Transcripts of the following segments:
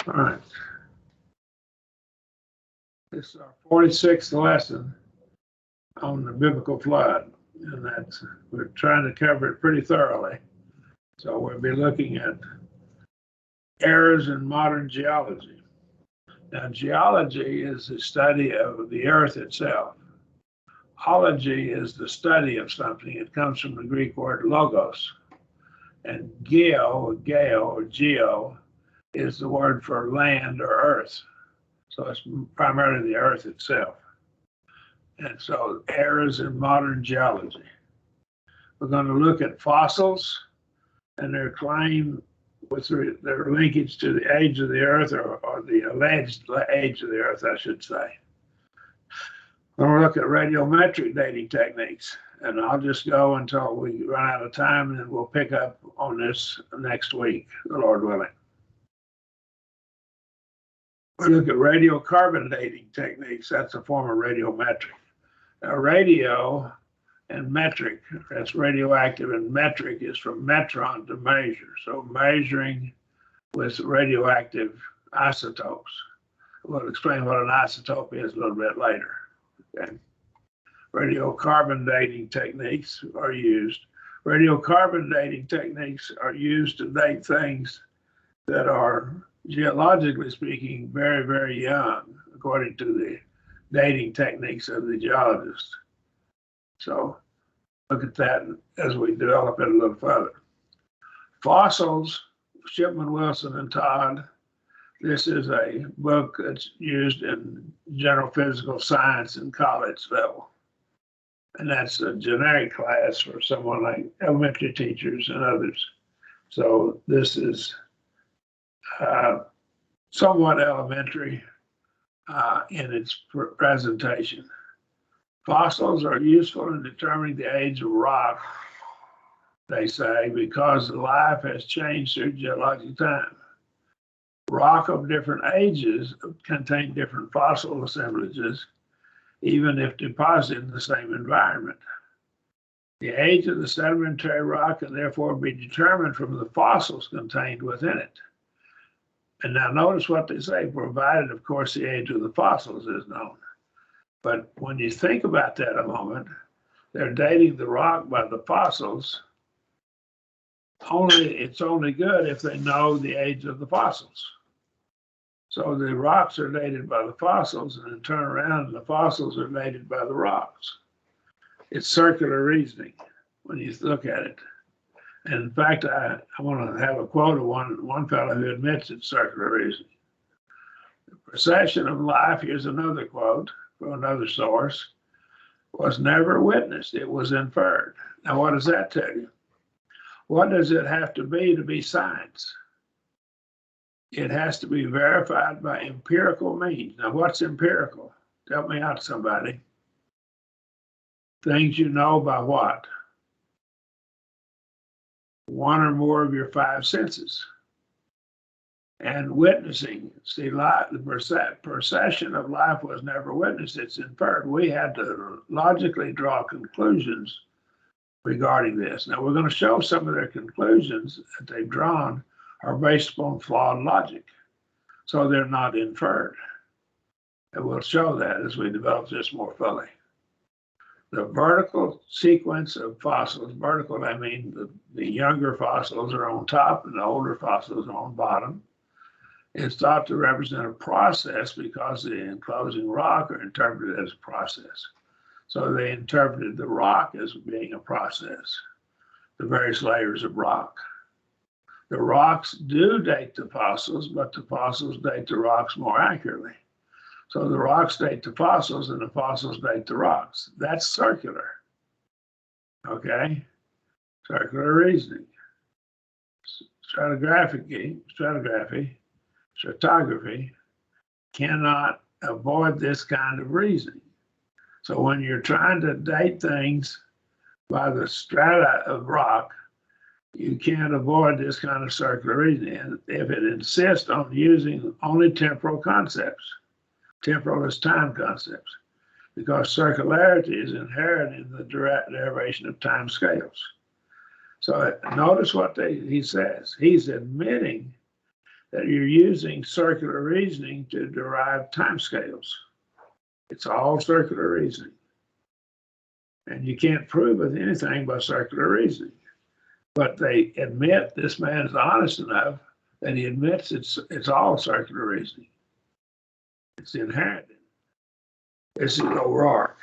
All right. This is our 46th lesson on the biblical flood, and we're trying to cover it pretty thoroughly. So we'll be looking at errors in modern geology. Now, geology is the study of the earth itself. Ology is the study of something. It comes from the Greek word logos. And geo is the word for land or earth. So it's primarily the earth itself. And so errors in modern geology. We're going to look at fossils and their claim with their linkage to the age of the earth, or the alleged age of the earth, I should say. We're going to look at radiometric dating techniques, and I'll just go until we run out of time, and then we'll pick up on this next week, the Lord willing. We look at radiocarbon dating techniques. That's a form of radiometric. Now, radio and metric, that's radioactive, and metric is from metron, to measure. So measuring with radioactive isotopes. We'll explain what an isotope is a little bit later. Okay. Radiocarbon dating techniques are used. Radiocarbon dating techniques are used to date things that are, geologically speaking, very, very young, according to the dating techniques of the geologists. So look at that as we develop it a little further. Fossils, Shipman, Wilson, and Todd. This is a book that's used in general physical science in college level. And that's a generic class for someone like elementary teachers and others. So this is somewhat elementary in its presentation. Fossils are useful in determining the age of rock, they say, because life has changed through geologic time. Rock of different ages contain different fossil assemblages, even if deposited in the same environment. The age of the sedimentary rock can therefore be determined from the fossils contained within it. And now notice what they say, provided, of course, the age of the fossils is known. But when you think about that a moment, they're dating the rock by the fossils. It's only good if they know the age of the fossils. So the rocks are dated by the fossils, and then turn around and the fossils are dated by the rocks. It's circular reasoning when you look at it. And in fact, I want to have a quote of one fellow who admits it's circular reasoning. The precession of life, here's another quote from another source, was never witnessed, it was inferred. Now, what does that tell you? What does it have to be science? It has to be verified by empirical means. Now, what's empirical? Help me out, somebody. Things you know by what? One or more of your five senses. And witnessing, see, the precession of life was never witnessed, it's inferred. We had to logically draw conclusions regarding this. Now, we're going to show some of their conclusions that they've drawn are based upon flawed logic. So they're not inferred. And we'll show that as we develop this more fully. The vertical sequence of fossils, vertical, I mean the younger fossils are on top and the older fossils are on bottom. It's thought to represent a process because the enclosing rock are interpreted as a process. So they interpreted the rock as being a process, the various layers of rock. The rocks do date the fossils, but the fossils date the rocks more accurately. So the rocks date the fossils and the fossils date the rocks. That's circular. Okay? Circular reasoning. Stratigraphy cannot avoid this kind of reasoning. So when you're trying to date things by the strata of rock, you can't avoid this kind of circular reasoning if it insists on using only temporal concepts. Temporal is time concepts, because circularity is inherent in the derivation of time scales. So notice what he says. He's admitting that you're using circular reasoning to derive timescales. It's all circular reasoning. And you can't prove anything by circular reasoning. But they admit, this man is honest enough that he admits it's all circular reasoning. It's inherent. This is O'Rourke.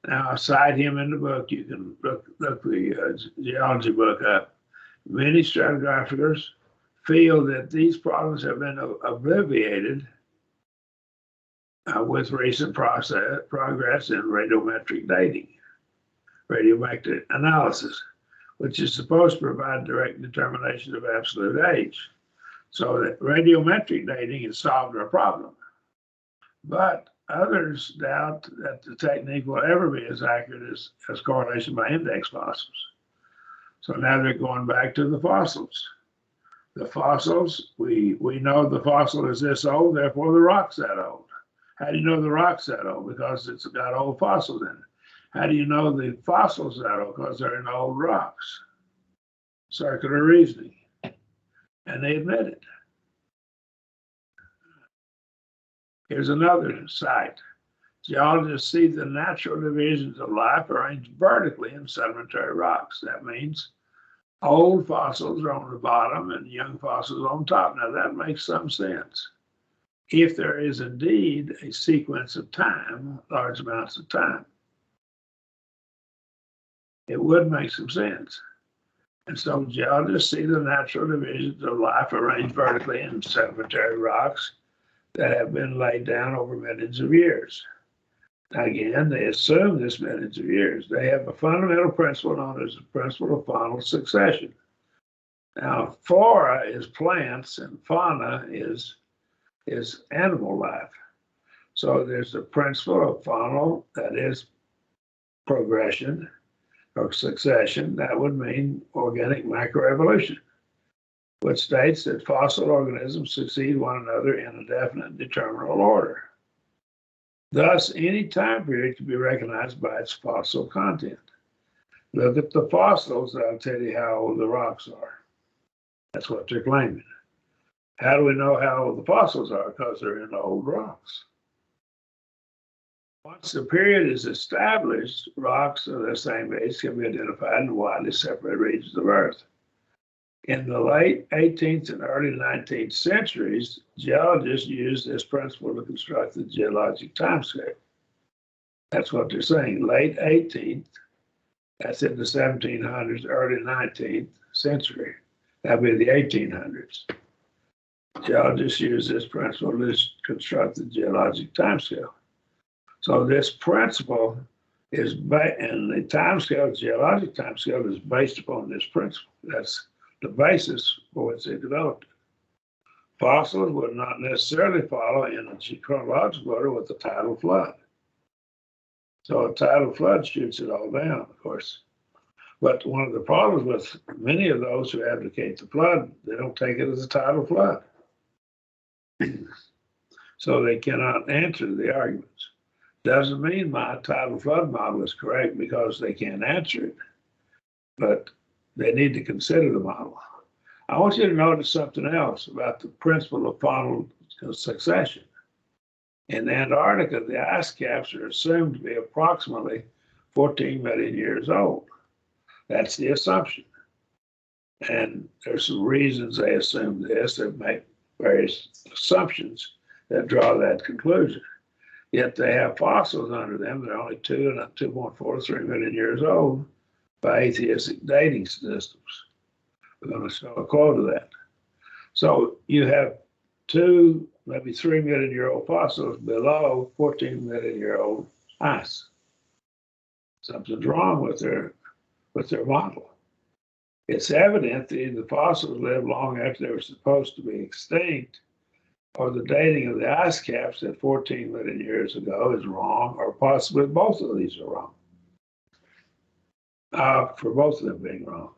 Now, I cite him in the book. You can look the geology book up. Many stratigraphers feel that these problems have been obviated with recent progress in radiometric dating, radiometric analysis, which is supposed to provide direct determination of absolute age. So that radiometric dating has solved our problem. But others doubt that the technique will ever be as accurate as correlation by index fossils. So now they're going back to the fossils. The fossils, we know the fossil is this old, therefore the rock's that old. How do you know the rock's that old? Because it's got old fossils in it. How do you know the fossils that old? Because they're in old rocks. Circular reasoning. And they admit it. Here's another site. Geologists see the natural divisions of life arranged vertically in sedimentary rocks. That means old fossils are on the bottom and young fossils on top. Now that makes some sense. If there is indeed a sequence of time, large amounts of time, it would make some sense. And so geologists see the natural divisions of life arranged vertically in sedimentary rocks that have been laid down over millions of years. Again, they assume this millions of years. They have a fundamental principle known as the principle of faunal succession. Now, flora is plants and fauna is animal life. So there's the principle of faunal, that is progression or succession. That would mean organic macroevolution, which states that fossil organisms succeed one another in a definite determinable order. Thus, any time period can be recognized by its fossil content. Look at the fossils, that'll tell you how old the rocks are. That's what they're claiming. How do we know how old the fossils are? Because they're in old rocks. Once the period is established, rocks of the same age can be identified in widely separated regions of Earth. In the late 18th and early 19th centuries, geologists used this principle to construct the geologic timescale. That's what they're saying. Late 18th, that's in the 1700s, early 19th century. That'd be the 1800s. Geologists use this principle to construct the geologic timescale. So this principle is, and the timescale, geologic timescale, is based upon this principle. That's the basis for which they developed it. Fossils would not necessarily follow in a chronological order with the tidal flood. So a tidal flood shoots it all down, of course. But one of the problems with many of those who advocate the flood, they don't take it as a tidal flood. So they cannot answer the arguments. Doesn't mean my tidal flood model is correct because they can't answer it, but they need to consider the model. I want you to notice something else about the principle of faunal succession. In Antarctica, the ice caps are assumed to be approximately 14 million years old. That's the assumption. And there's some reasons they assume this. They make various assumptions that draw that conclusion. Yet they have fossils under them that are only 2 and 2.4 to 3 million years old by atheistic dating systems. We're going to show a quote of that. So you have 2, maybe 3 million year old fossils below 14 million year old ice. Something's wrong with their model. It's evident that either the fossils lived long after they were supposed to be extinct, or the dating of the ice caps at 14 million years ago is wrong, or possibly both of these are wrong. For both of them being wrong.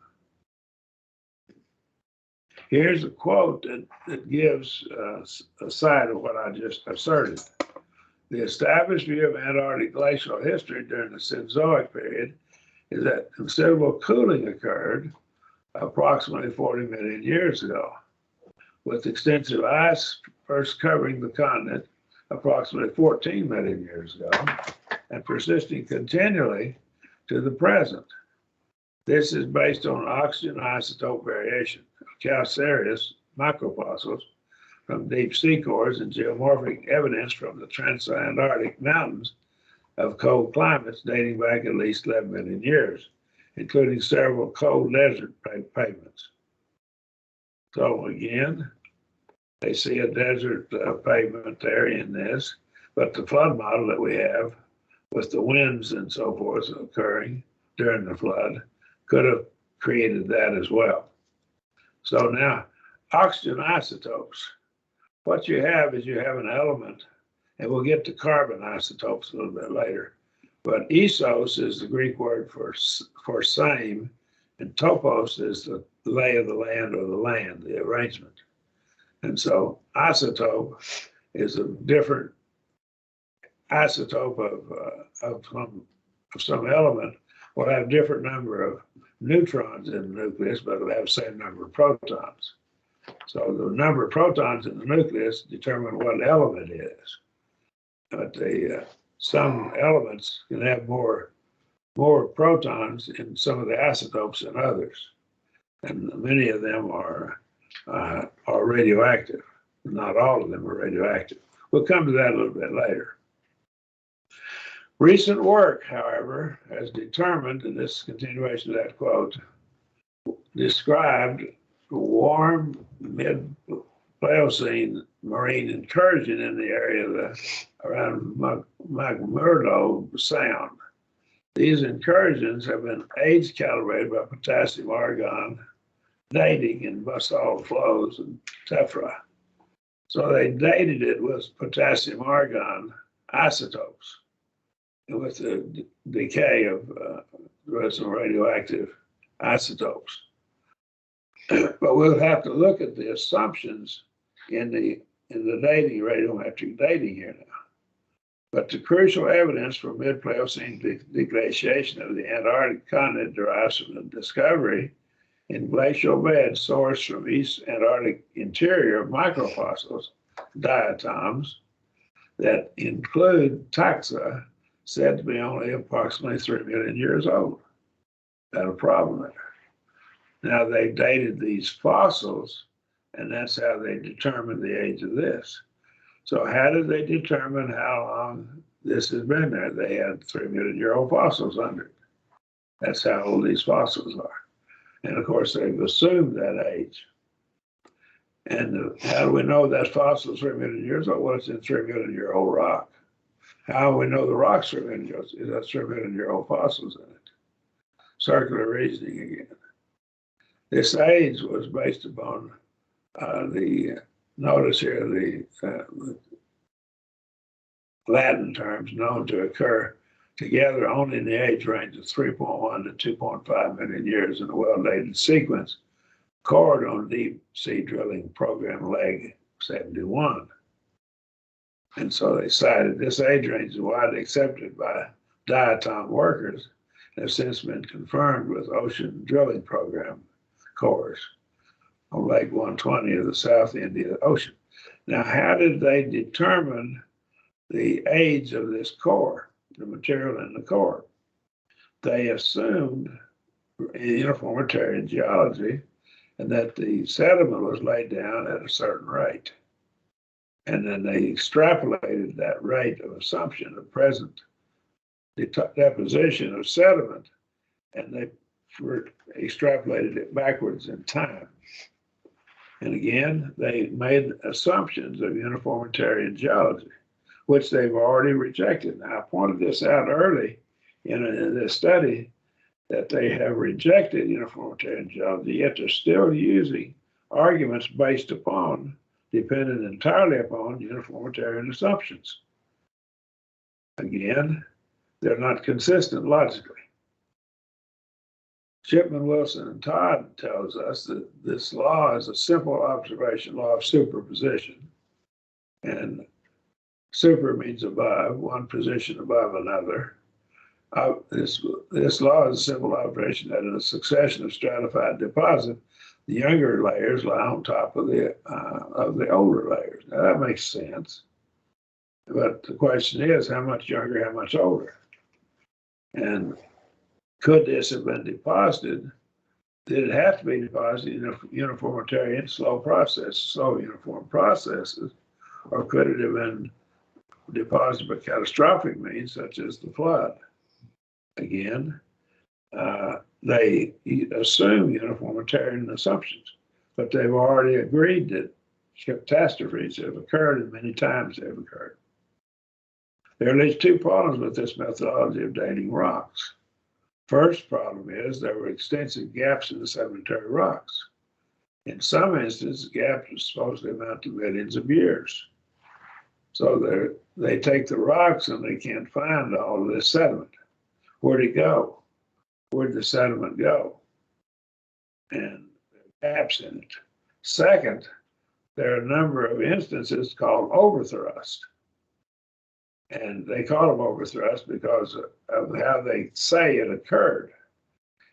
Here's a quote that gives a side of what I just asserted. The established view of Antarctic glacial history during the Cenozoic period is that considerable cooling occurred approximately 40 million years ago, with extensive ice first covering the continent approximately 14 million years ago and persisting continually to the present. This is based on oxygen isotope variation of calcareous microfossils from deep sea cores and geomorphic evidence from the transantarctic mountains of cold climates dating back at least 11 million years, including several cold desert pavements. So again, they see a desert pavement there in this, but the flood model that we have with the winds and so forth occurring during the flood could have created that as well. So now, oxygen isotopes. What you have is you have an element, and we'll get to carbon isotopes a little bit later, but isos is the Greek word for same, and topos is the lay of the land or the land, the arrangement. And so isotope is a different isotope of some element will have different number of neutrons in the nucleus, but it'll have the same number of protons. So the number of protons in the nucleus determine what element it is. But some elements can have more protons in some of the isotopes than others, and many of them are radioactive. Not all of them are radioactive. We'll come to that a little bit later. Recent work, however, has determined, and this continuation of that quote, described warm mid-Pliocene marine incursion in the area around McMurdo Sound. These incursions have been age calibrated by potassium argon dating in basalt flows and tephra. So they dated it with potassium argon isotopes and with the decay of some radioactive isotopes. But we'll have to look at the assumptions in the dating, radiometric dating here now. But the crucial evidence for mid-Pliocene deglaciation of the Antarctic continent derives from the discovery in glacial beds sourced from East Antarctic interior microfossils, diatoms, that include taxa said to be only approximately 3 million years old. Got a problem there. Now they dated these fossils, and that's how they determined the age of this. So how did they determine how long this has been there? They had 3 million year old fossils under it. That's how old these fossils are. And of course, they've assumed that age. And how do we know that fossil is 3 million years old? Well, it's in 3 million year old rock. How do we know the rock's 3 million years old? It has 3 million year old fossils in it. Circular reasoning again. This age was based upon notice here, the Latin terms known to occur together only in the age range of 3.1 to 2.5 million years in a well-dated sequence, cord on deep sea drilling program leg 71. And so they cited this age range is widely accepted by diatom workers and have since been confirmed with ocean drilling program cores on Lake 120 of the South Indian Ocean. Now, how did they determine the age of this core, the material in the core? They assumed uniformitarian geology and that the sediment was laid down at a certain rate. And then they extrapolated that rate of assumption of present deposition of sediment, and they extrapolated it backwards in time. And again, they made assumptions of uniformitarian geology, which they've already rejected. Now, I pointed this out early in this study that they have rejected uniformitarian geology, yet they're still using arguments based upon, dependent entirely upon uniformitarian assumptions. Again, they're not consistent logically. Shipman, Wilson, and Todd tells us that this law is a simple observation law of superposition. And super means above, one position above another. This law is a simple observation that in a succession of stratified deposit, the younger layers lie on top of the older layers. Now that makes sense, but the question is, how much younger, how much older? And could this have been deposited? Did it have to be deposited in a uniformitarian slow uniform processes, or could it have been deposited by catastrophic means such as the flood? Again, they assume uniformitarian assumptions, but they've already agreed that catastrophes have occurred and many times they've occurred. There are at least two problems with this methodology of dating rocks. First problem is there were extensive gaps in the sedimentary rocks. In some instances, gaps are supposed to amount to millions of years. So they take the rocks and they can't find all of this sediment. Where'd it go? Where'd the sediment go? And there are gaps in it. Second, there are a number of instances called overthrust. And they call them overthrust because of how they say it occurred,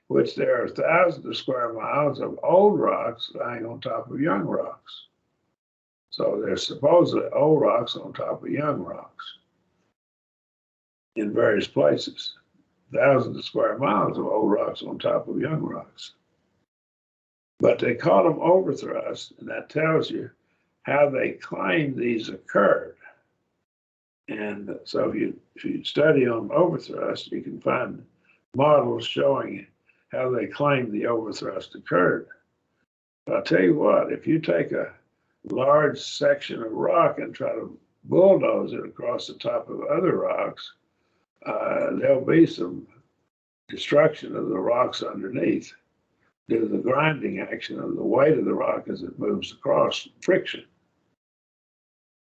which there are thousands of square miles of old rocks lying on top of young rocks. So there's supposedly old rocks on top of young rocks in various places. Thousands of square miles of old rocks on top of young rocks. But they call them overthrust, and that tells you how they claim these occurred. And so if you study on overthrust, you can find models showing how they claim the overthrust occurred. But I'll tell you what, if you take a large section of rock and try to bulldoze it across the top of other rocks, there'll be some destruction of the rocks underneath due to the grinding action of the weight of the rock as it moves across friction.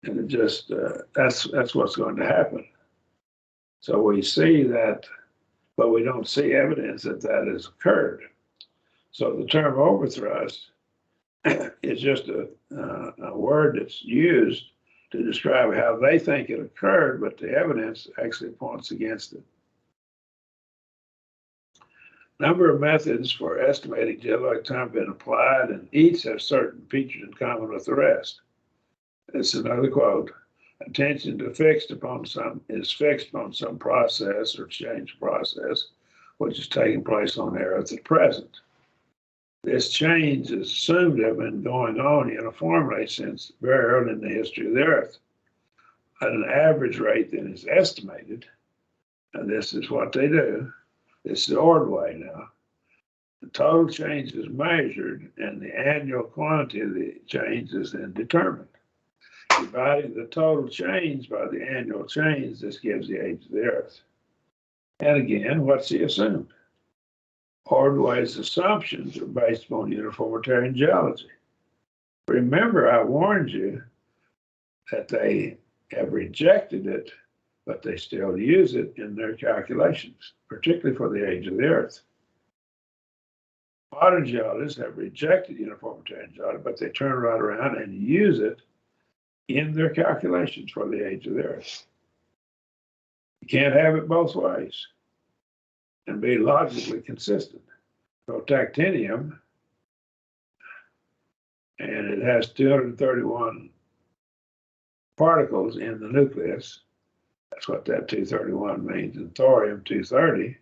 And it just, that's what's going to happen. So we see that, but we don't see evidence that that has occurred. So the term overthrust is just a word that's used to describe how they think it occurred, but the evidence actually points against it. Number of methods for estimating geologic time have been applied, and each have certain features in common with the rest. This is another quote. Attention is fixed upon some process or change process which is taking place on Earth at present. This change is assumed to have been going on uniformly since very early in the history of the Earth at an average rate that is estimated, and this is what they do. This is Ordway now. The total change is measured, and the annual quantity of the change is then determined. Dividing the total change by the annual change, this gives the age of the Earth. And again, what's he assumed? Ordway's assumptions are based upon uniformitarian geology. Remember, I warned you that they have rejected it, but they still use it in their calculations, particularly for the age of the Earth. Modern geologists have rejected uniformitarian geology, but they turn right around and use it in their calculations for the age of the Earth. You can't have it both ways and be logically consistent. Protactinium, and it has 231 particles in the nucleus. That's what that 231 means. And thorium-230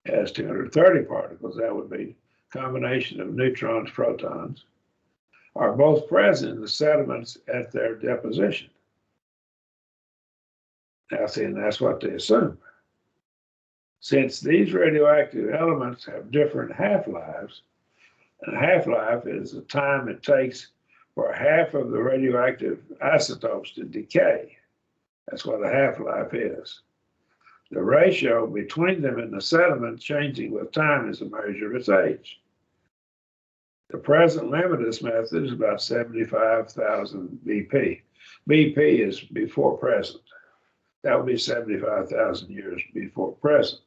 has 230 particles. That would be a combination of neutrons, protons, are both present in the sediments at their deposition. Now, see, and that's what they assume. Since these radioactive elements have different half-lives, and a half-life is the time it takes for half of the radioactive isotopes to decay. That's what a half-life is. The ratio between them in the sediment changing with time is a measure of its age. The present limit of this method is about 75,000 BP. BP is before present. That would be 75,000 years before present.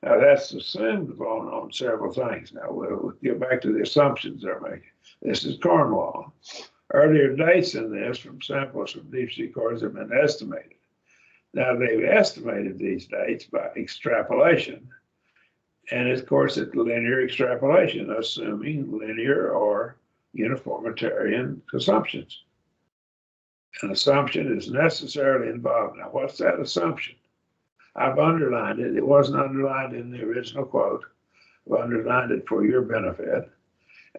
Now that's assumed on several things. Now we'll get back to the assumptions they're making. This is Cornwall. Earlier dates in this from samples from deep sea cores have been estimated. Now, they've estimated these dates by extrapolation. And of course, it's linear extrapolation, assuming linear or uniformitarian assumptions. An assumption is necessarily involved. Now, what's that assumption? I've underlined it. It wasn't underlined in the original quote. I've underlined it for your benefit.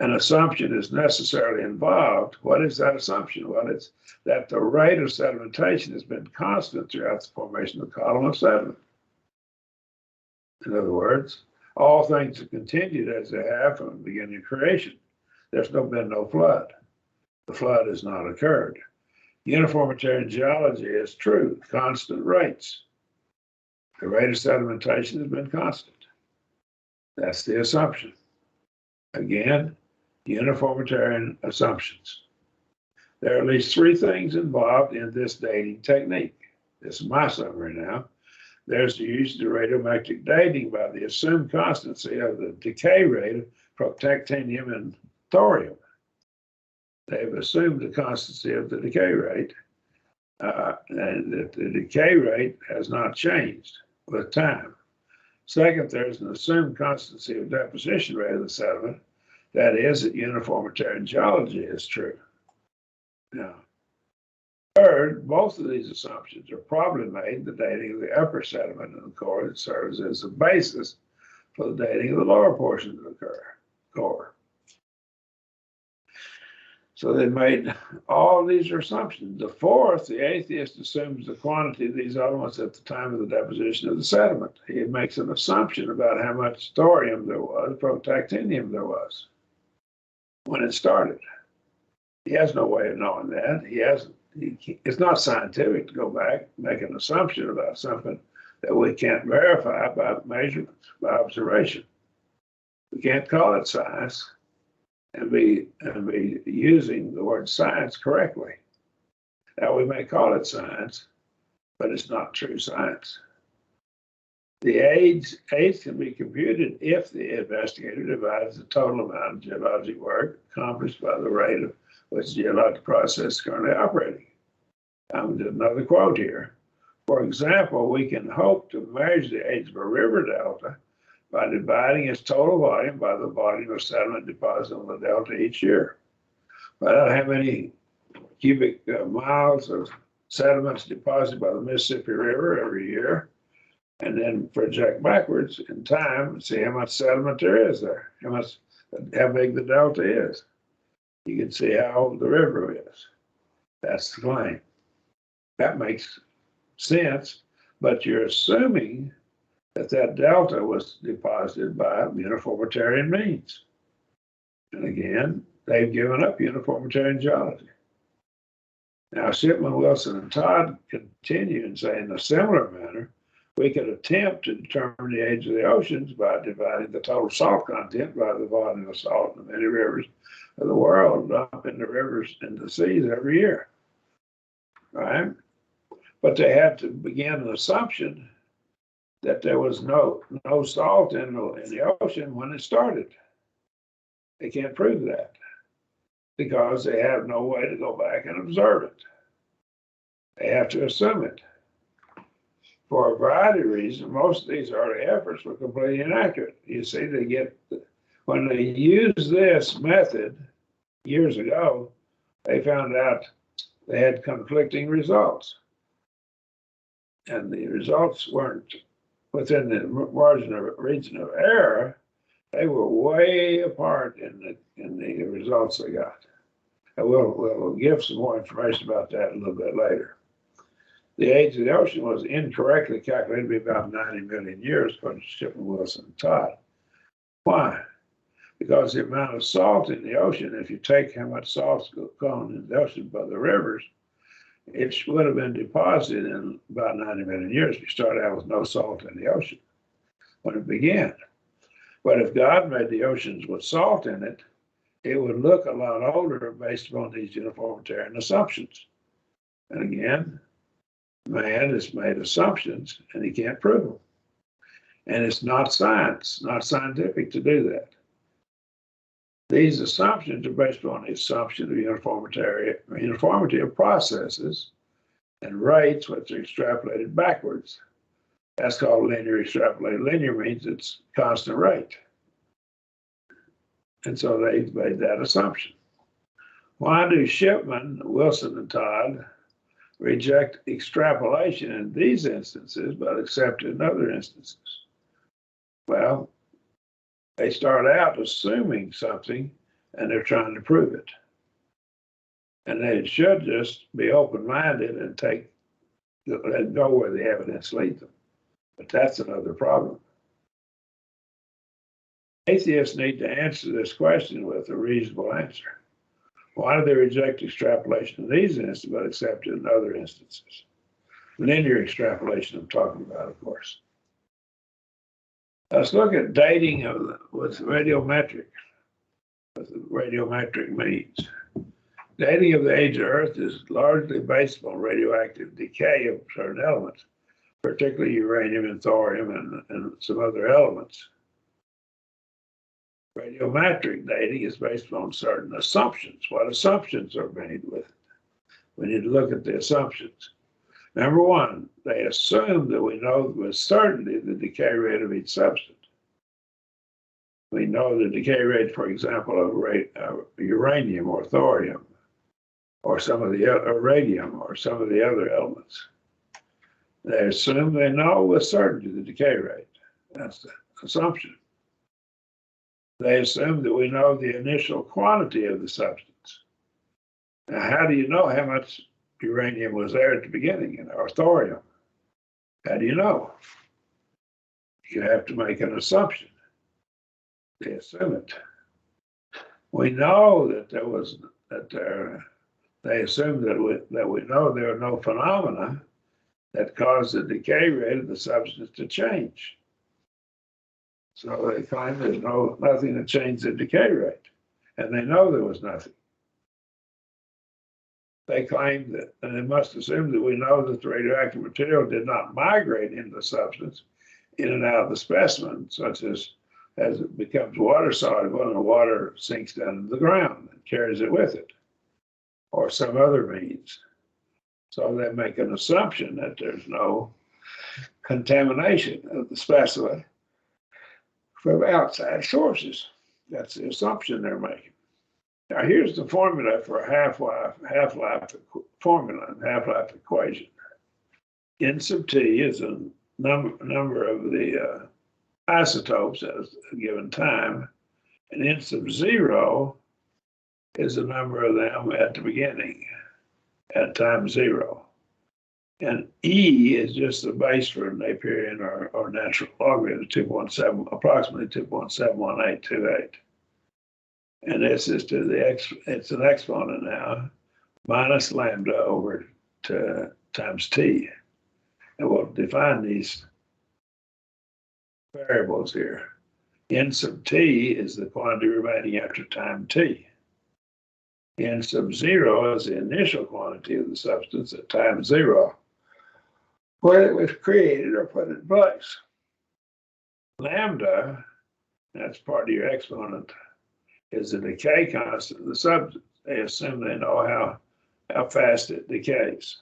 An assumption is necessarily involved. What is that assumption? Well, it's that the rate of sedimentation has been constant throughout the formation of the column of sediment. In other words, all things have continued as they have from the beginning of creation. There's been no flood. The flood has not occurred. Uniformitarian geology is true, constant rates. The rate of sedimentation has been constant. That's the assumption. Again, uniformitarian assumptions. There are at least three things involved in this dating technique. This is my summary now. There's the use of the radiometric dating by the assumed constancy of the decay rate of protactinium and thorium. They've assumed the constancy of the decay rate, and that the decay rate has not changed with time. Second, there's an assumed constancy of deposition rate of the sediment. That is, that uniformitarian geology is true. Now, third, both of these assumptions are probably made in the dating of the upper sediment in the core that serves as the basis for the dating of the lower portion of the core. So they made all these assumptions. The fourth, the atheist assumes the quantity of these elements at the time of the deposition of the sediment. He makes an assumption about how much thorium there was, protactinium there was when it started. He has no way of knowing that. It's not scientific to go back and make an assumption about something that we can't verify by measurements, by observation. We can't call it science and be using the word science correctly. Now, we may call it science, but it's not true science. The age can be computed if the investigator divides the total amount of geologic work accomplished by the rate of which the geologic process is currently operating. I'm going to do another quote here. For example, we can hope to measure the age of a river delta by dividing its total volume by the volume of sediment deposited on the delta each year. Find out how many cubic miles of sediments deposited by the Mississippi River every year, and then project backwards in time and see how much sediment there is there, how big the delta is. You can see how old the river is. That's the claim. That makes sense, but you're assuming that delta was deposited by uniformitarian means. And again, they've given up uniformitarian geology. Now, Shipman, Wilson, and Todd continue and say, in a similar manner, we could attempt to determine the age of the oceans by dividing the total salt content by the volume of salt in many rivers of the world dump into rivers and the seas every year. Right? But they have to begin an assumption that there was no salt in the ocean when it started. They can't prove that because they have no way to go back and observe it. They have to assume it. For a variety of reasons, most of these early efforts were completely inaccurate. You see, when they used this method years ago, they found out they had conflicting results. And the results weren't within the region of error. They were way apart in the results they got. And we'll give some more information about that a little bit later. The age of the ocean was incorrectly calculated to be about 90 million years, according to Shipman, Wilson, and Todd. Why? Because the amount of salt in the ocean, if you take how much salt's gone in the ocean by the rivers, it would have been deposited in about 90 million years if you started out with no salt in the ocean when it began. But if God made the oceans with salt in it, it would look a lot older based upon these uniformitarian assumptions. And again, man has made assumptions and he can't prove them. And it's not science, not scientific to do that. These assumptions are based on the assumption of uniformity of processes and rates, which are extrapolated backwards. That's called linear extrapolated. Linear means it's constant rate. And so they made that assumption. Why do Shipman, Wilson, and Todd reject extrapolation in these instances, but accept it in other instances? Well, they start out assuming something and they're trying to prove it. And they should just be open-minded and go where the evidence leads them. But that's another problem. Atheists need to answer this question with a reasonable answer. Why do they reject extrapolation in these instances but accept it in other instances? Linear extrapolation I'm talking about, of course. Let's look at dating with radiometric means. Dating of the age of Earth is largely based upon radioactive decay of certain elements, particularly uranium and thorium and some other elements. Radiometric dating is based on certain assumptions. What assumptions are made with it? We need to look at the assumptions. Number one, they assume that we know with certainty the decay rate of each substance. We know the decay rate, for example, of uranium or thorium, or some of the radium, or some of the other elements. They assume they know with certainty the decay rate. That's the assumption. They assume that we know the initial quantity of the substance. Now, how do you know how much uranium was there at the beginning, or thorium? How do you know? You have to make an assumption. They assume it. We know that they assume that we know there are no phenomena that cause the decay rate of the substance to change. So they find there's nothing that changed the decay rate, and they know there was nothing. They claim that, and they must assume that we know that the radioactive material did not migrate into the substance in and out of the specimen, such as it becomes water soluble and the water sinks down into the ground and carries it with it, or some other means. So they make an assumption that there's no contamination of the specimen from outside sources. That's the assumption they're making. Now here's the formula for a half-life equation. N sub T is a number of the isotopes at a given time, and N sub 0 is the number of them at the beginning, at time 0. And E is just the base for Napierian or natural logarithm, approximately 2.71828. And this is it's an exponent now, minus lambda over to times T. And we'll define these variables here. N sub T is the quantity remaining after time T. N sub 0 is the initial quantity of the substance at time 0, when it was created or put in place. Lambda, that's part of your exponent, is the decay constant of the substance. They assume they know how fast it decays.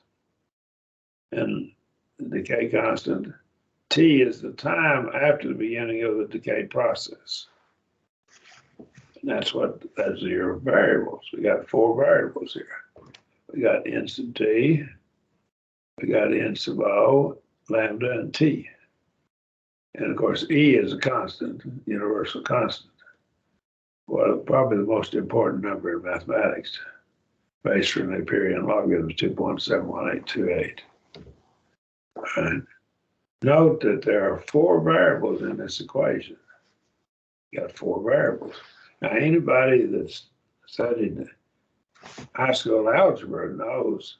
And the decay constant, T, is the time after the beginning of the decay process. And that's your variables. We got 4 variables here. We got N sub T, we got N sub O, lambda, and T. And of course, E is a constant, universal constant. Well, probably the most important number in mathematics, based from the Napierian logarithm, 2.71828. Right. Note that there are 4 variables in this equation. You got 4 variables. Now, anybody that's studied high school algebra knows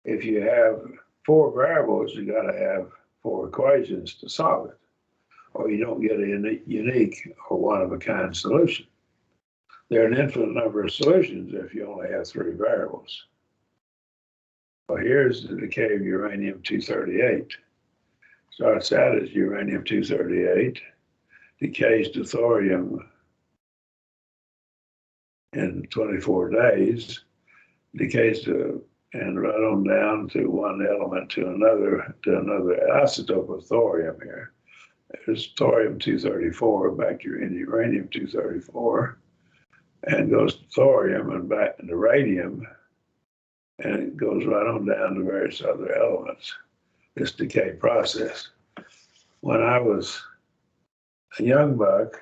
if you have 4 variables, you got to have 4 equations to solve it, or you don't get a unique or one-of-a-kind solution. There are an infinite number of solutions if you only have 3 variables. Well, here's the decay of uranium-238. Starts out as uranium-238, decays to thorium in 24 days, decays to and right on down to one element to another isotope of thorium here. There's thorium-234 back to uranium-234, and goes to thorium and back into radium, and it goes right on down to various other elements, this decay process. When I was a young buck,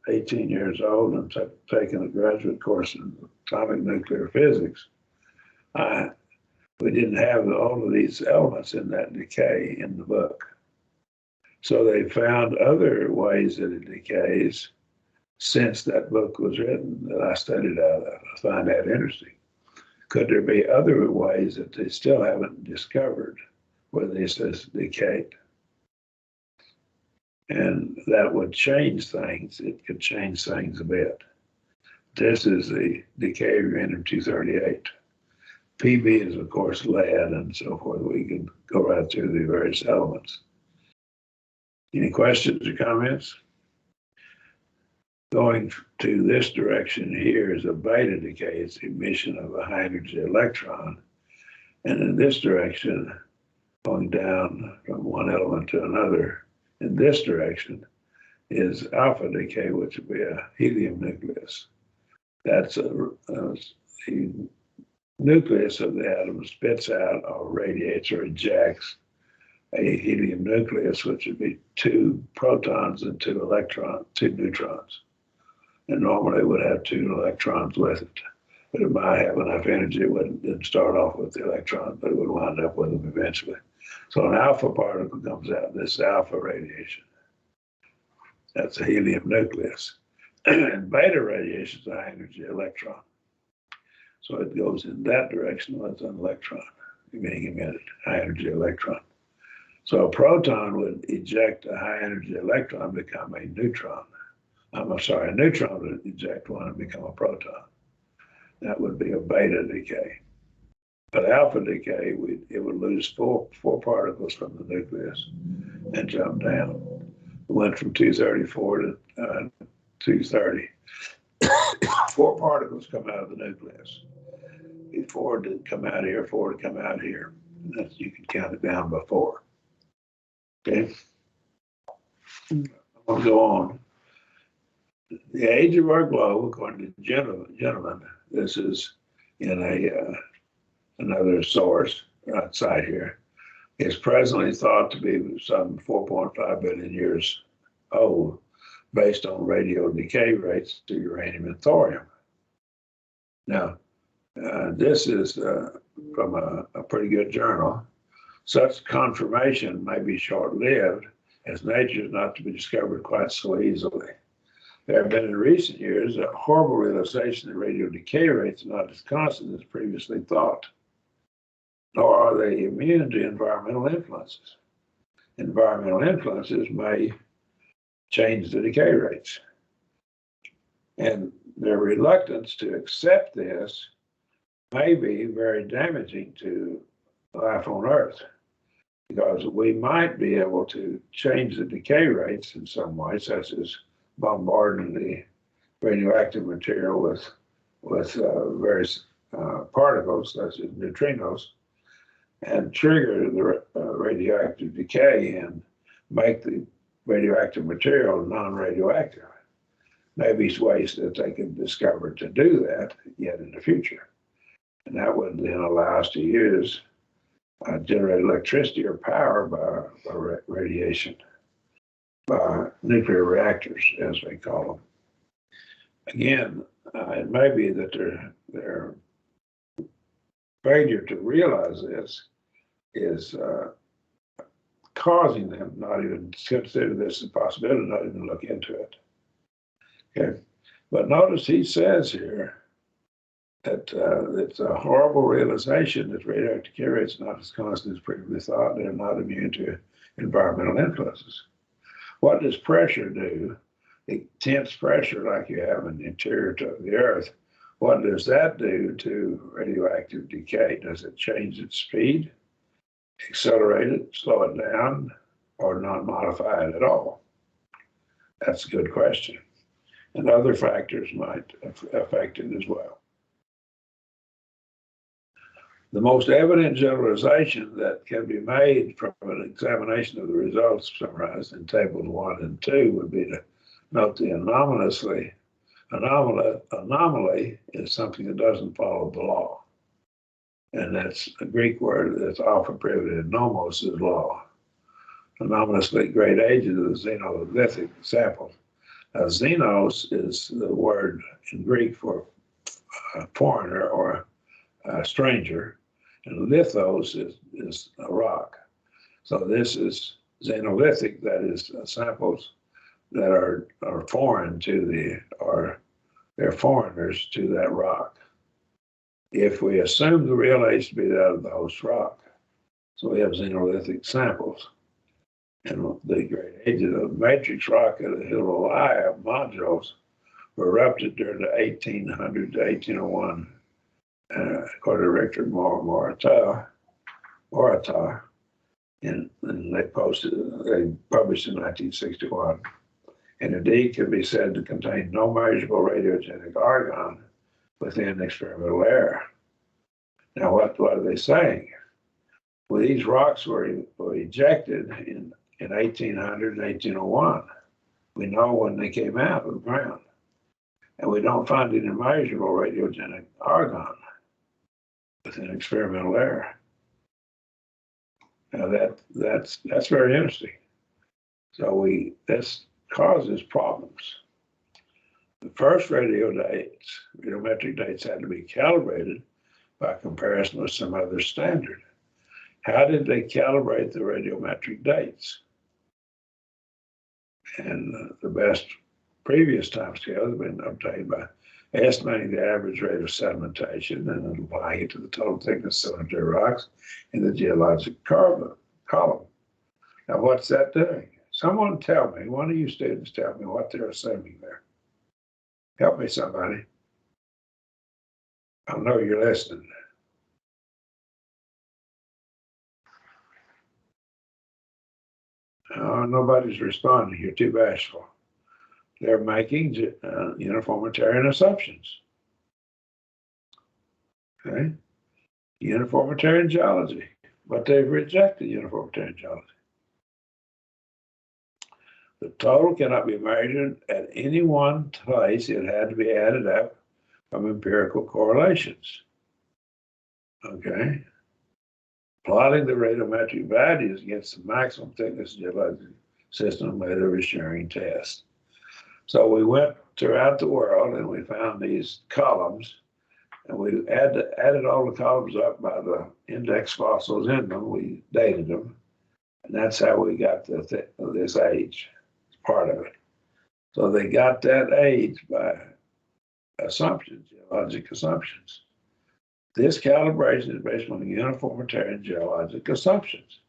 18 years old, and taking a graduate course in atomic nuclear physics, we didn't have all of these elements in that decay in the book. So they found other ways that it decays since that book was written that I studied out of. I find that interesting. Could there be other ways that they still haven't discovered where this has decayed? And that would change things. It could change things a bit. This is the decay of uranium-238. PB is, of course, lead and so forth. We can go right through the various elements. Any questions or comments? Going to this direction here is a beta decay. It's the emission of a high energy electron. And in this direction, going down from one element to another, in this direction is alpha decay, which would be a helium nucleus. That's the nucleus of the atom spits out or radiates or ejects a helium nucleus, which would be 2 protons and 2 neutrons. And normally it would have 2 electrons with it. But it might have enough energy, it didn't start off with the electrons, but it would wind up with them eventually. So an alpha particle comes out, this alpha radiation. That's a helium nucleus. And beta radiation is a high energy electron. So it goes in that direction with an electron being emitted, high energy electron. So a proton would eject a high energy electron, become a neutron. A neutron would eject one and become a proton. That would be a beta decay. But alpha decay, it would lose four particles from the nucleus and jump down. It went from 234 to 230. 4 particles come out of the nucleus. 4 to come out here, 4 to come out here. And that's, you can count it down by 4. Okay. I'm going to go on. The age of our globe, according to gentlemen, this is in another source outside here, is presently thought to be some 4.5 billion years old, based on radio decay rates to uranium and thorium. Now, this is from a pretty good journal. Such confirmation may be short-lived, as nature is not to be discovered quite so easily. There have been in recent years a horrible realization that radio decay rates are not as constant as previously thought, nor are they immune to environmental influences. Environmental influences may change the decay rates. And their reluctance to accept this may be very damaging to life on Earth, because we might be able to change the decay rates in some way, such as bombarding the radioactive material with various particles, such as neutrinos, and trigger the radioactive decay and make the radioactive material non-radioactive. Maybe ways that they can discover to do that yet in the future. And that would then allow us to use generate electricity or power by radiation, by nuclear reactors, as they call them. Again, it may be that their failure to realize this is causing them not even consider this a possibility, not even look into it. Okay, but notice he says here that it's a horrible realization that radioactive decay rates are not as constant as previously thought. They're not immune to environmental influences. What does pressure do? Intense pressure like you have in the interior of the Earth, what does that do to radioactive decay? Does it change its speed, accelerate it, slow it down, or not modify it at all? That's a good question. And other factors might affect it as well. The most evident generalization that can be made from an examination of the results summarized in tables 1 and 2 would be to note the anomaly is something that doesn't follow the law. And that's a Greek word that's often abbreviated nomos is law. Anomalously great ages of the xenolithic samples. Now, xenos is the word in Greek for a foreigner or a stranger, and lithos is a rock. So this is xenolithic, that is samples that are foreign to or they're foreigners to that rock. If we assume the real age to be that of the host rock, so we have xenolithic samples. And the great ages of matrix rock at the Himalaya modules were erupted during the 1800 to 1801, according to Richard Moratar, and they published in 1961. And indeed can be said to contain no measurable radiogenic argon within experimental air. Now, what are they saying? Well, these rocks were ejected in 1800 and 1801. We know when they came out of the ground. And we don't find any measurable radiogenic argon within experimental air. Now that's very interesting. So this causes problems. The first radiometric dates had to be calibrated by comparison with some other standard. How did they calibrate the radiometric dates? And the best previous time scales have been obtained by estimating the average rate of sedimentation and applying it to the total thickness of sedimentary rocks in the geologic column. Now, what's that doing? Someone tell me, one of you students tell me what they're assuming there. Help me, somebody. I know you're listening. Oh, nobody's responding. You're too bashful. They're making uniformitarian assumptions. Okay? Uniformitarian geology. But they've rejected uniformitarian geology. The total cannot be measured at any one place. It had to be added up from empirical correlations. Okay? Plotting the radiometric values against the maximum thickness geologic system made a resharing test. So we went throughout the world and we found these columns, and we added all the columns up by the index fossils in them. We dated them, and that's how we got this age. It's part of it. So they got that age by assumptions, geologic assumptions. This calibration is based on uniformitarian geologic assumptions.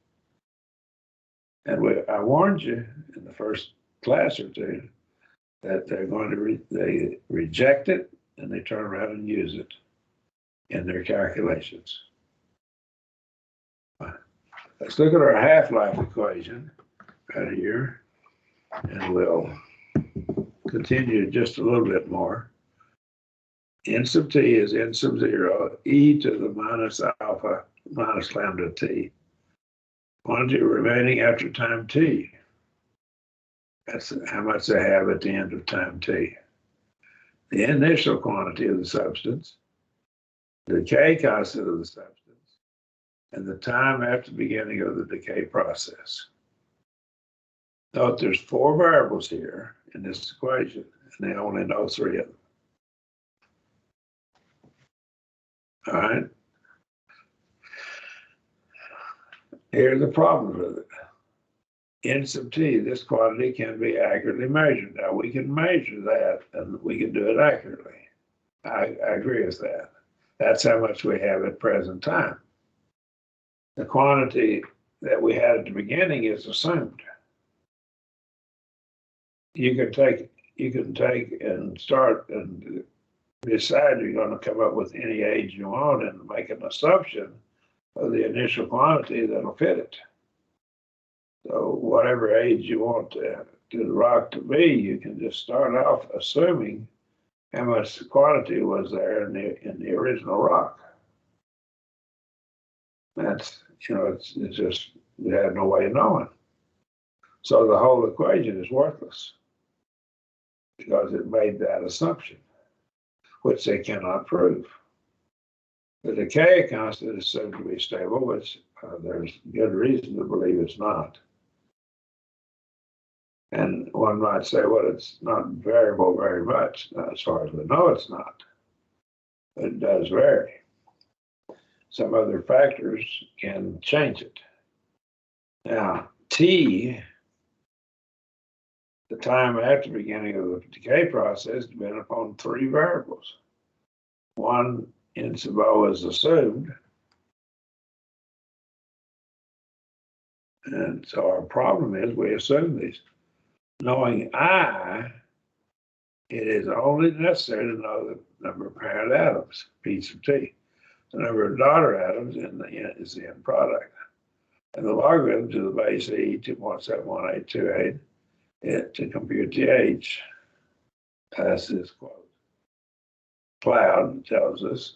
And I warned you in the first class or two that they're going to they reject it and they turn around and use it in their calculations. Let's look at our half-life equation right here, and we'll continue just a little bit more. N sub t is n sub 0, e to the minus alpha minus lambda t. Quantity remaining after time t. That's how much they have at the end of time t. The initial quantity of the substance, the decay constant of the substance, and the time after the beginning of the decay process. Note there's 4 variables here in this equation, and they only know 3 of them. All right. Here's the problem with it. N sub t, this quantity can be accurately measured. Now, we can measure that, and we can do it accurately. I agree with that. That's how much we have at present time. The quantity that we had at the beginning is assumed. You can take and start and decide you're going to come up with any age you want and make an assumption of the initial quantity that'll fit it. So whatever age you want the rock to be, you can just start off assuming how much quantity was there in the original rock. That's, it's just, we had no way of knowing. So the whole equation is worthless because it made that assumption, which they cannot prove. The decay constant is said to be stable, which there's good reason to believe it's not. And one might say, well, it's not variable very much. As far as we know, it's not. But it does vary. Some other factors can change it. Now, T, the time after the beginning of the decay process, depends upon three variables. One, N sub O is assumed. And so our problem is we assume these. Knowing I, it is only necessary to know the number of parent atoms, P sub T. The number of daughter atoms is the end product. And the logarithm to the base E, 2.71828, to compute the H. That's this quote. Cloud tells us,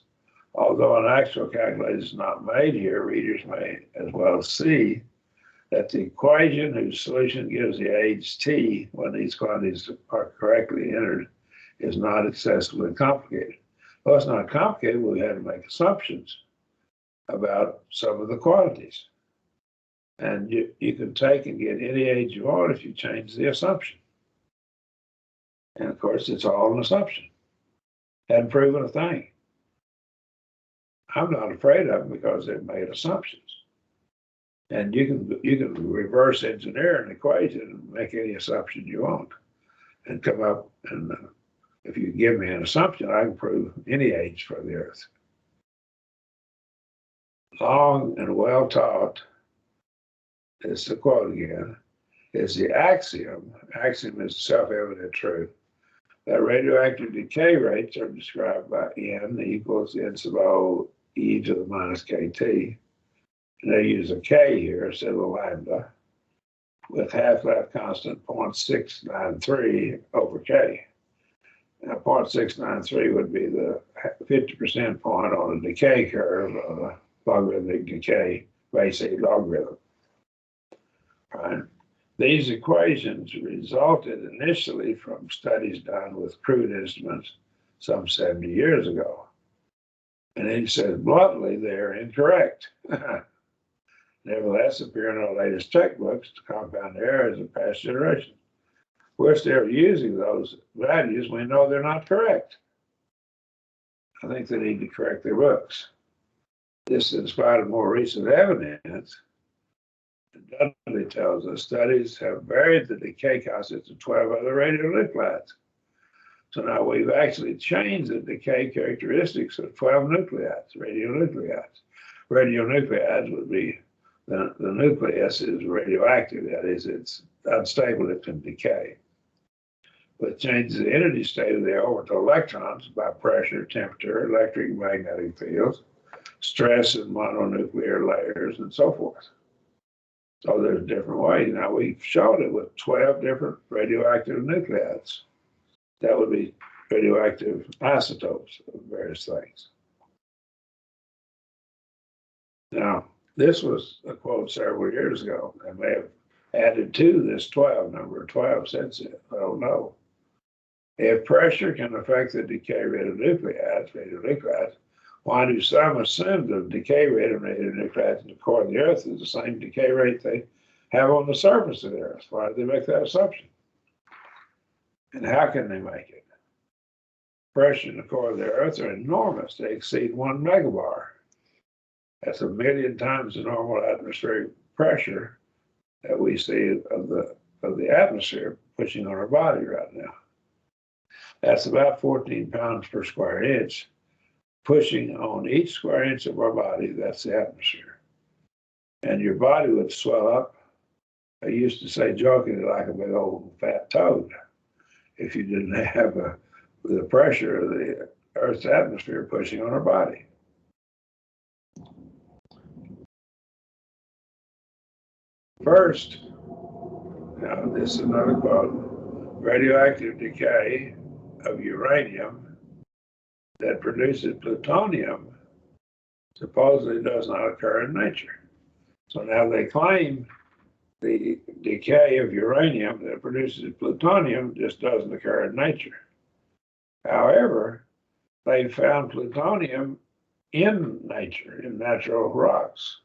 although an actual calculation is not made here, readers may as well see that the equation whose solution gives the age T when these quantities are correctly entered is not excessively complicated. Well, it's not complicated. We had to make assumptions about some of the quantities. And you can take and get any age you want if you change the assumption. And of course, it's all an assumption. Hadn't proven a thing. I'm not afraid of them because they've made assumptions. And you can reverse engineer an equation and make any assumption you want and come up and if you give me an assumption, I can prove any age for the Earth. Long and well taught, is the quote again, is the axiom is self-evident truth, that radioactive decay rates are described by N equals N sub O e to the minus KT. And they use a K here instead of a lambda with half-life constant 0.693 over K. Now 0.693 would be the 50% point on a decay curve of a logarithmic decay base E logarithm. Right? These equations resulted initially from studies done with crude instruments some 70 years ago. And he says bluntly, they're incorrect. Nevertheless, appear in our latest textbooks to compound errors of past generations. We're still using those values. We know they're not correct. I think they need to correct their books. This, in spite of more recent evidence, Dudley tells us studies have varied the decay constants of 12 other radionuclides. So now we've actually changed the decay characteristics of 12 nuclides, radionuclides. Radionuclides would be the nucleus is radioactive, that is, it's unstable, it can decay. But it changes the energy state of the orbital electrons by pressure, temperature, electric and magnetic fields, stress in mononuclear layers, and so forth. So there's different ways. Now we've shown it with 12 different radioactive nuclides. That would be radioactive isotopes of various things. Now, this was a quote several years ago. I may have added to this 12 number, 12 since then. I don't know. If pressure can affect the decay rate of radionuclides, why do some assume the decay rate of radionuclides in the core of the Earth is the same decay rate they have on the surface of the Earth? Why do they make that assumption? And how can they make it? Pressure in the core of the Earth are enormous. They exceed 1 megabar. That's 1 million times the normal atmospheric pressure that we see of the atmosphere pushing on our body right now. That's about 14 pounds per square inch, pushing on each square inch of our body. That's the atmosphere. And your body would swell up. I used to say jokingly like a big old fat toad if you didn't have the pressure of the Earth's atmosphere pushing on our body. First, now this is another quote, radioactive decay of uranium that produces plutonium supposedly does not occur in nature. So now they claim the decay of uranium that produces plutonium just doesn't occur in nature. However, they found plutonium in nature, in natural rocks.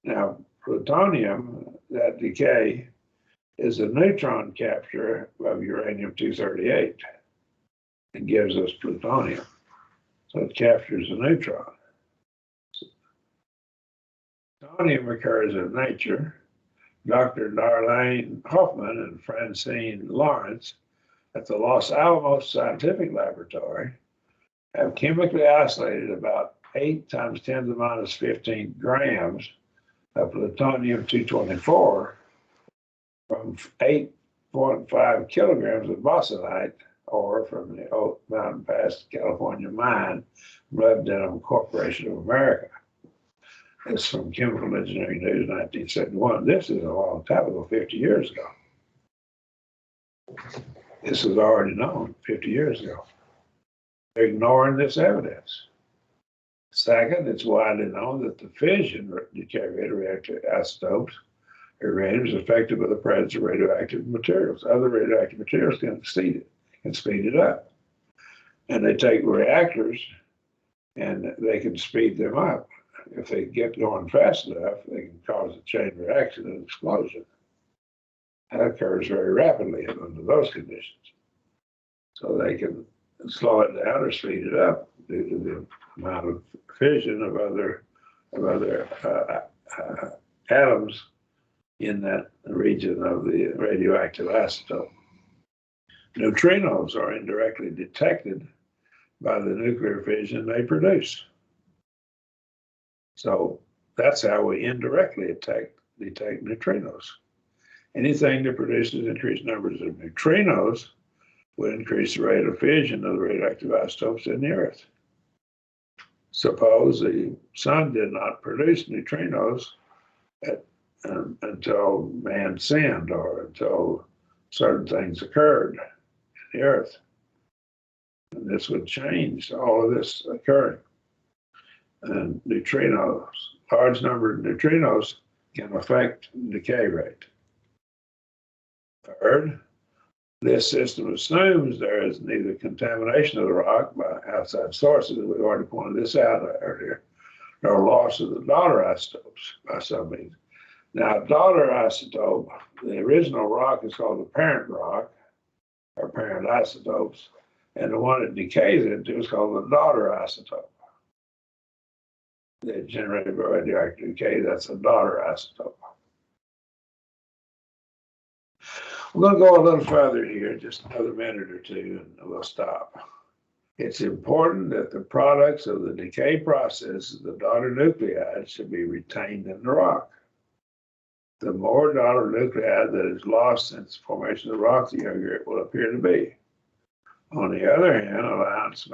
Now, plutonium, that decay, is a neutron capture of uranium-238 and gives us plutonium. So it captures a neutron. Plutonium occurs in nature. Dr. Darlene Hoffman and Francine Lawrence at the Los Alamos Scientific Laboratory have chemically isolated about 8 times 10 to the minus 15 grams of plutonium-224 from 8.5 kilograms of bauxite ore from the Oak Mountain Pass, California mine, Molybdenum Corporation of America. It's from Chemical Engineering News, 1971. This is a long time ago, 50 years ago. This was already known 50 years ago. They're ignoring this evidence. Second, it's widely known that the fission decay rate of radioactive isotopes uranium is affected by the presence of radioactive materials. Other radioactive materials can speed it up. And they take reactors and they can speed them up. If they get going fast enough, they can cause a chain reaction and explosion. That occurs very rapidly under those conditions. So they can slow it down or speed it up due to the amount of fission of other atoms in that region of the radioactive isotope. Neutrinos are indirectly detected by the nuclear fission they produce. So that's how we indirectly detect neutrinos. Anything that produces increased numbers of neutrinos would increase the rate of fission of the radioactive isotopes in the Earth. Suppose the sun did not produce neutrinos until man sinned or until certain things occurred in the Earth. And this would change all of this occurring. And neutrinos, large number of neutrinos can affect the decay rate. Third, this system assumes there is neither contamination of the rock by outside sources, we've already pointed this out earlier, nor loss of the daughter isotopes by some means. Now, daughter isotope, the original rock is called the parent rock, or parent isotopes, and the one it decays into is called the daughter isotope. They're generated by radioactive decay, that's a daughter isotope. We're going to go a little further here, just another minute or two, and we'll stop. It's important that the products of the decay process, the daughter nuclide, should be retained in the rock. The more daughter nuclide that is lost since the formation of the rock, the younger it will appear to be. On the other hand, allowance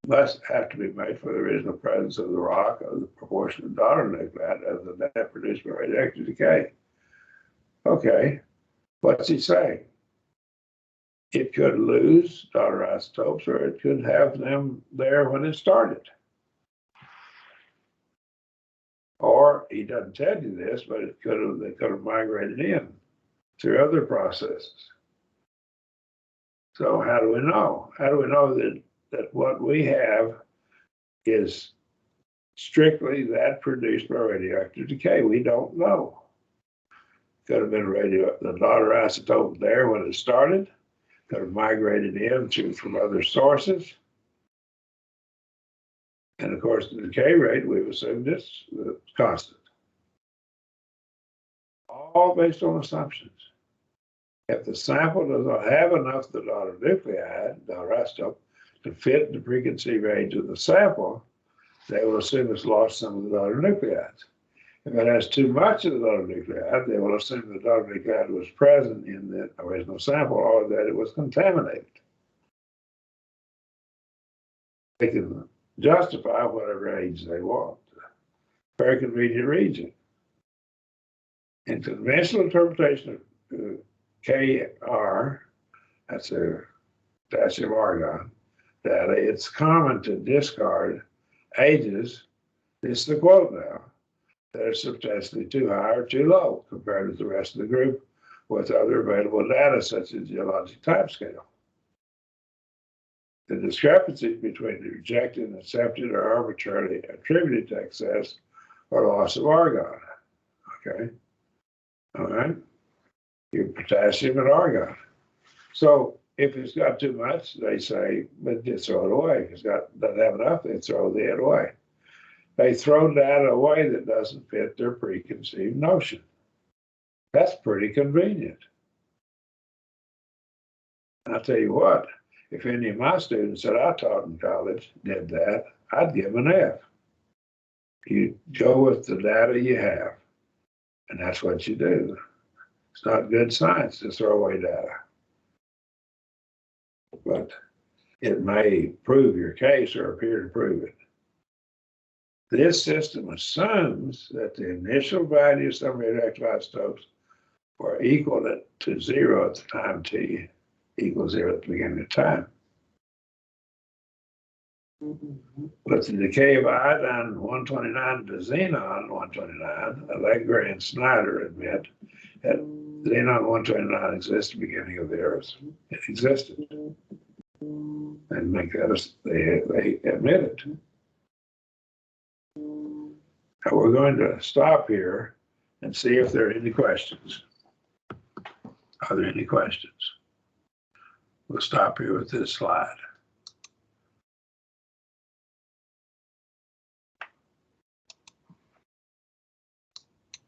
must have to be made for the original presence of the rock of the proportion of daughter nuclide as the net produced by radioactive decay. Okay. What's he saying? It could lose daughter isotopes, or it could have them there when it started. Or he doesn't tell you this, but they could have migrated in through other processes. So how do we know? How do we know that what we have is strictly that produced by radioactive decay? We don't know. Could have been the daughter isotope there when it started, could have migrated in from other sources. And of course, the decay rate, we've assumed is constant. All based on assumptions. If the sample does not have enough of the daughter nuclide, daughter isotope, to fit the preconceived age of the sample, they will assume it's lost some of the daughter nuclides. If it has too much of the daughter nuclide, they will assume the daughter nuclide was present in the original sample or that it was contaminated. They can justify whatever age they want. Very convenient region. In conventional interpretation of KR, that's a potassium argon, data, it's common to discard ages, this is the quote now, that are substantially too high or too low compared with the rest of the group with other available data such as geologic timescale. The discrepancies between the rejected and accepted are arbitrarily attributed to excess or loss of argon. Okay, all right, your potassium and argon. So if it's got too much, they say, but just throw it away. If it's doesn't have enough, they throw it away. They throw data away that doesn't fit their preconceived notion. That's pretty convenient. I'll tell you what, if any of my students that I taught in college did that, I'd give them an F. You go with the data you have, and that's what you do. It's not good science to throw away data. But it may prove your case or appear to prove it. This system assumes that the initial value of some radioactive isotopes were equal to 0 at the time t equals 0 at the beginning of time. But the decay of iodine 129 to xenon 129, Allegra and Snyder admit that xenon 129 exists at the beginning of the Earth. It existed. And make that they admit it. Now we're going to stop here and see if there are any questions. Are there any questions? We'll stop here with this slide.